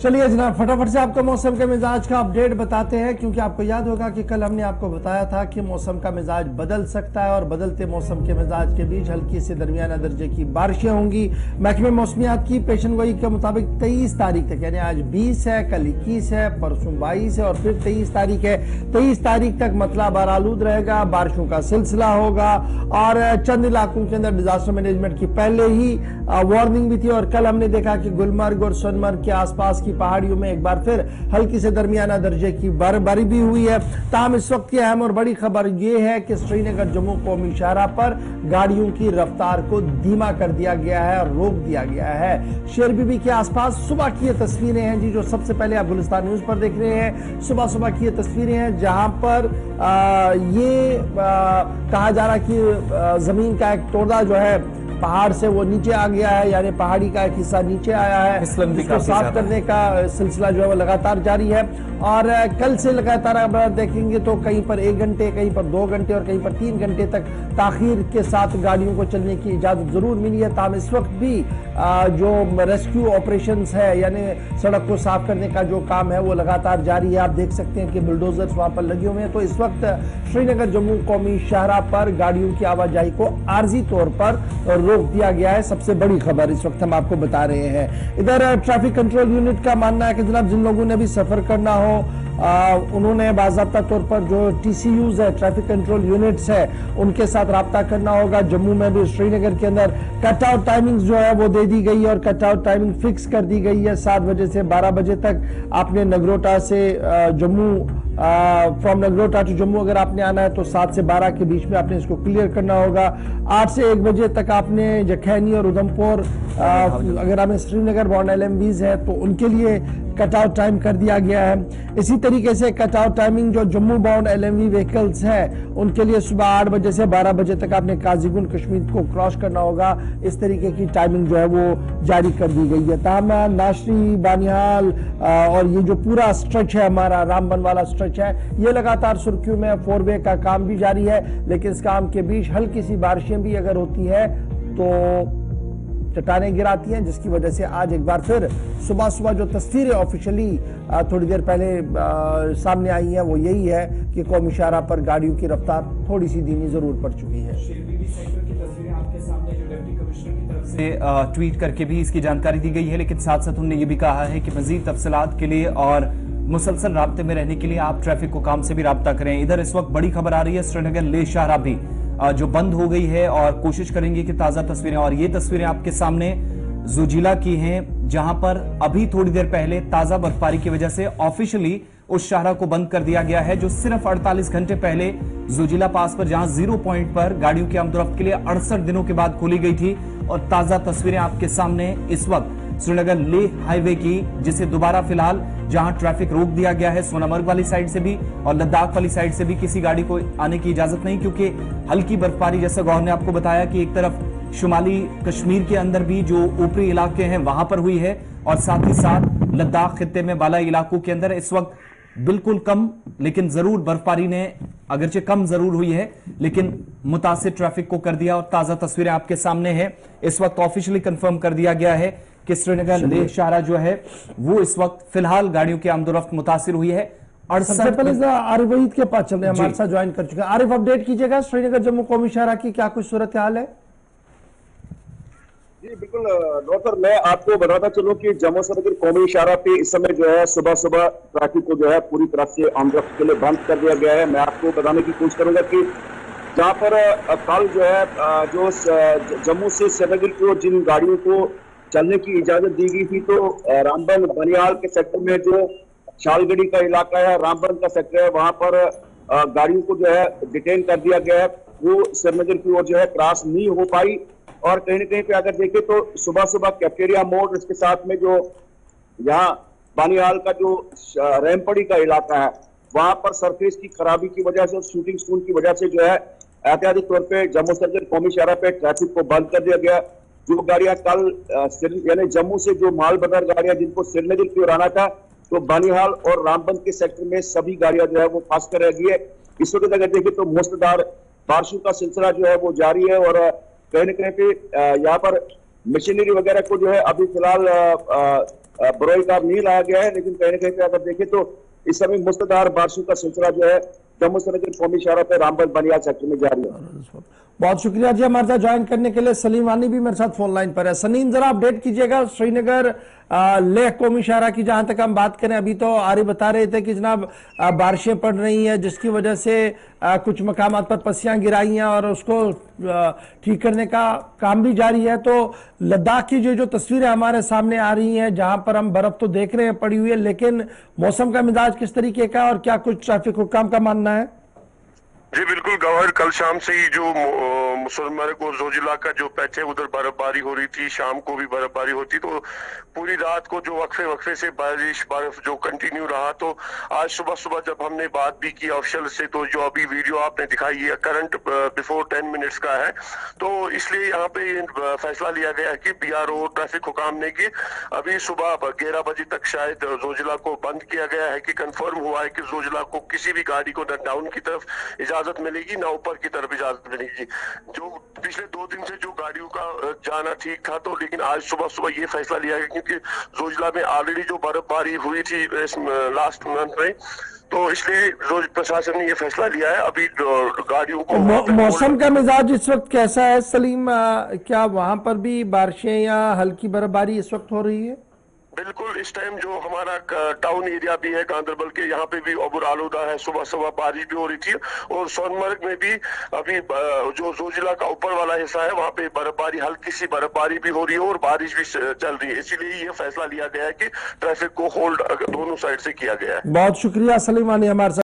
चलिए जनाब, फटाफट से आपको मौसम के मिजाज का अपडेट बताते हैं, क्योंकि आपको याद होगा कि कल हमने आपको बताया था कि मौसम का मिजाज बदल सकता है और बदलते मौसम के मिजाज के बीच हल्की से दरमियाना दर्जे की बारिशें होंगी। महकमे मौसमियात की पेशन गोई के मुताबिक 23 तारीख तक, यानी आज 20 है, कल 21 है, परसों 22 है और फिर 23 तारीख है। 23 तारीख तक मतला बारालूद रहेगा, बारिशों का सिलसिला होगा और चंद इलाकों के अंदर डिजास्टर मैनेजमेंट की पहले ही वार्निंग भी थी। और कल हमने देखा कि गुलमर्ग और सोनमर्ग के आसपास पहाड़ियों में एक बार फिर हल्की से दरमियाना दर्जे की बर्फबारी भी हुई है। ताहम इस वक्त की अहम और बड़ी खबर यह है कि श्रीनगर जम्मू कौमी शाहराह पर गाड़ियों की रफ्तार को धीमा कर दिया गया है और रोक दिया गया है। शेर बीबी के आसपास सुबह की ये तस्वीरें हैं जी, जो सबसे पहले आप गुलिस्तान न्यूज पर देख रहे हैं। सुबह सुबह की ये तस्वीरें हैं जहां पर कहा जा रहा है कि जमीन का एक टोड़ा जो है पहाड़ से वो नीचे आ गया है, यानी पहाड़ी का एक हिस्सा नीचे आया है। इसको साफ करने का सिलसिला जो है वो लगातार जारी है और कल से लगातार आप देखेंगे तो कहीं पर 1 घंटे, कहीं पर 2 घंटे और कहीं पर 3 घंटे तक ताखीर के साथ गाड़ियों को चलने की इजाजत जरूर मिली है। ताहम इस वक्त भी जो रेस्क्यू ऑपरेशंस है, यानी सड़क को साफ करने का जो काम है वो लगातार जारी है। आप देख सकते हैं कि बुलडोजर्स वहां पर लगे हुए हैं। तो इस वक्त श्रीनगर जम्मू कौमी शाहराह पर गाड़ियों की आवाजाही को आर्जी तौर पर रोक दिया गया है। सबसे बड़ी खबर इस वक्त हम आपको बता रहे हैं। इधर ट्रैफिक कंट्रोल यूनिट का मानना है कि जनाब जिन लोगों ने भी सफर करना हो उन्होंने बाज़ाब्ता तौर पर जो TCUs है, ट्रैफिक कंट्रोल यूनिट्स है, उनके साथ राब्ता करना होगा। जम्मू में भी श्रीनगर के अंदर कट आउट टाइमिंग्स जो है वो दे दी गई है और कट आउट टाइमिंग फिक्स कर दी गई है। 7 बजे से 12 बजे तक आपने नगरोटा से जम्मू फ्रॉम नगरोटा टू जम्मू अगर आपने आना है तो 7 से 12 के बीच में आपने इसको क्लियर करना होगा। 8 से 1 बजे तक आपने जखैनी और उधमपुर अगर आपने श्रीनगर बाउंड LMVs है तो उनके लिए कट आउट टाइम कर दिया गया है। इसी तरीके से कट आउट टाइमिंग जो जम्मू बाउंड LMV व्हीकल्स है उनके लिए सुबह 8 बजे से 12 बजे तक आपने काजीगुंड कश्मीर को क्रॉस करना होगा। इस तरीके की टाइमिंग जो है वो जारी कर दी गई है। ताहम नाशरी, बानिहाल और ये जो पूरा स्ट्रेच है हमारा रामबन वाला स्ट्रेच है, ये लगातार सुर्खियों में 4 वे का काम भी जारी है। लेकिन इस काम के बीच हल्की सी बारिशें भी अगर होती है तो चट्टानें गिराती हैं, जिसकी वजह से आज एक बार फिर सुबह सुबह जो तस्वीरें ऑफिशियली थोड़ी देर पहले सामने आई हैं वो यही है कि कौमी शाहराह पर गाड़ियों की रफ्तार थोड़ी सी धीमी जरूर पड़ चुकी है। से ट्वीट करके भी इसकी जानकारी दी गई है, लेकिन साथ साथ उन्होंने ये भी कहा है कि मजीद तफसीलात के लिए और मुसलसल राब्ते में रहने के लिए आप ट्रैफिक को काम से भी राब्ता करें। इधर इस वक्त बड़ी खबर आ रही है, श्रीनगर ले शाहराह भी जो बंद हो गई है और कोशिश करेंगे कि ताजा तस्वीरें, और ये तस्वीरें आपके सामने जुजिला की हैं जहां पर अभी थोड़ी देर पहले ताजा बर्फबारी की वजह से ऑफिशियली उस शाहराह को बंद कर दिया गया है जो सिर्फ 48 घंटे पहले जुजिला पास पर जहां 0 पॉइंट पर गाड़ियों की आमदोरफ्त के लिए 68 दिनों के बाद खोली गई थी। और ताजा तस्वीरें आपके सामने इस वक्त श्रीनगर लेह हाईवे की, जिसे दोबारा फिलहाल जहां ट्रैफिक रोक दिया गया है सोनामर्ग वाली साइड से भी और लद्दाख वाली साइड से भी किसी गाड़ी को आने की इजाजत नहीं, क्योंकि हल्की बर्फबारी जैसा गौर ने आपको बताया कि एक तरफ शुमाली कश्मीर के अंदर भी जो ऊपरी इलाके हैं वहां पर हुई है और साथ ही साथ लद्दाख खित्ते में बालाई इलाकों के अंदर इस वक्त बिल्कुल कम, लेकिन जरूर बर्फबारी ने अगरचे कम जरूर हुई है लेकिन मुतासिर ट्रैफिक को कर दिया। और ताजा तस्वीरें आपके सामने हैं, इस वक्त ऑफिशियली कंफर्म कर दिया गया है कि श्रीनगर लेह शाहराह जो है वो इस वक्त फिलहाल गाड़ियों की आमदोरफ्त मुतासिर हुई है। और सबसे पहले आरिफ वहीद के पास चल रहे हैं, हमारे साथ ज्वाइन कर चुके हैं। आरिफ, अपडेट कीजिएगा, श्रीनगर जम्मू कौमी शाहराह की क्या कुछ सूरत हाल है? जी बिल्कुल डॉक्टर, मैं आपको बताता चलूं कि जम्मू श्रीनगर कौमी शाहराह पे इस समय जो है सुबह सुबह ट्रैफिक को जो है पूरी तरह से आमदोरफ्त के लिए बंद कर दिया गया है। मैं आपको बताने की कोशिश करूंगा कि जहां पर कल जो है जो जम्मू से श्रीनगर की जिन गाड़ियों को चलने की इजाजत दी गई थी, तो रामबन बनियाल के सेक्टर में जो शालगढ़ी का इलाका है, रामबन का सेक्टर है, वहां पर गाड़ियों को जो है डिटेन कर दिया गया है। वो श्रीनगर की ओर जो है क्रॉस नहीं हो पाई। और कहीं ना कहीं पे अगर देखें तो सुबह सुबह कैफेटेरिया मोड़, इसके साथ में जो यहाँ बानिहाल का जो रेमपड़ी का इलाका है वहां पर सरफेस की खराबी की वजह से और शूटिंग स्टोन की वजह से जो है एहतियाती तौर पे जम्मू श्रीनगर कौमी शाहराह पे ट्रैफिक को बंद कर दिया गया। जो गाड़ियां कल यानी जम्मू से जो माल बदर गाड़ियां जिनको श्रीनगर की ओर आना था, तो बानिहाल और रामबन के सेक्टर में सभी गाड़ियां जो है वो फंस कर रह गई है। इस वक्त अगर देखें तो मूसलाधार बारिशों का सिलसिला जो है वो जारी है और कहीं ना कहीं पे यहाँ पर मशीनरी वगैरह को जो है अभी फिलहाल बरोई कार नहीं लाया गया है, लेकिन कहीं ना कहीं पे अगर देखें तो इस समय मुस्तदार बारिशों का सिलसिला जो है जम्मू श्रीनगर कौमी शाहरा पे रामबन बनियाल सेक्टर में जारी है। बहुत शुक्रिया जी हमारे साथ ज्वाइन करने के लिए। सलीम वानी भी मेरे साथ फोन लाइन पर है। सलीम, जरा अपडेट कीजिएगा श्रीनगर लेह कौमी शाहरा की, जहां तक हम बात करें। अभी तो आरिफ बता रहे थे कि जनाब बारिशें पड़ रही हैं, जिसकी वजह से कुछ मकामात पर पस्सियां गिराई हैं और उसको ठीक करने का काम भी जारी है। तो लद्दाख की जो तस्वीरें हमारे सामने आ रही हैं, जहां पर हम बर्फ तो देख रहे हैं पड़ी हुई है, लेकिन मौसम का मिजाज किस तरीके का और क्या कुछ ट्रैफिक हुक्काम का मानना है? जी बिल्कुल गवार, कल शाम से ही जो मुसलमान और जोजिला का जो पैच है उधर बर्फबारी हो रही थी, शाम को भी बर्फबारी होती, तो पूरी रात को जो वक्फे से बारिश बर्फ जो कंटिन्यू रहा। तो आज सुबह सुबह जब हमने बात भी की ऑफिशियल से, तो जो अभी वीडियो आपने दिखाई है करंट बिफोर 10 मिनट्स का है, तो इसलिए यहाँ पे फैसला लिया गया है कि बीआरओ ट्रैफिक हुकाम ने कि अभी सुबह 11 बजे तक शायद जोजिला को बंद किया गया है, कि कंफर्म हुआ है कि जोजिला को किसी भी गाड़ी को न डाउन की तरफ इजाजत मिलेगी ना ऊपर की तरफ इजाजत मिलेगी। जो पिछले 2 दिन से जो गाड़ियों का जाना ठीक था, तो लेकिन आज सुबह सुबह ये फैसला लिया गया क्योंकि जोजिला में ऑलरेडी जो बर्फबारी हुई थी इस लास्ट मंथ में, तो इसलिए रोज प्रशासन ने ये फैसला लिया है अभी गाड़ियों को। मौसम का मिजाज इस वक्त कैसा है सलीम? क्या वहां पर भी बारिशें या हल्की बर्फबारी इस वक्त हो रही है? बिल्कुल, इस टाइम जो हमारा टाउन एरिया भी है गांधरबल के, यहाँ पे भी अबुर आलूदा है, सुबह सुबह बारिश भी हो रही थी। और सोनमर्ग में भी अभी जो जोजिला का ऊपर वाला हिस्सा है वहाँ पे बर्फबारी, हल्की सी बर्फबारी भी हो रही है और बारिश भी चल रही है। इसीलिए ये फैसला लिया गया है कि ट्रैफिक को होल्ड दोनों साइड से किया गया है। बहुत शुक्रिया सलीम वानी हमारे साथ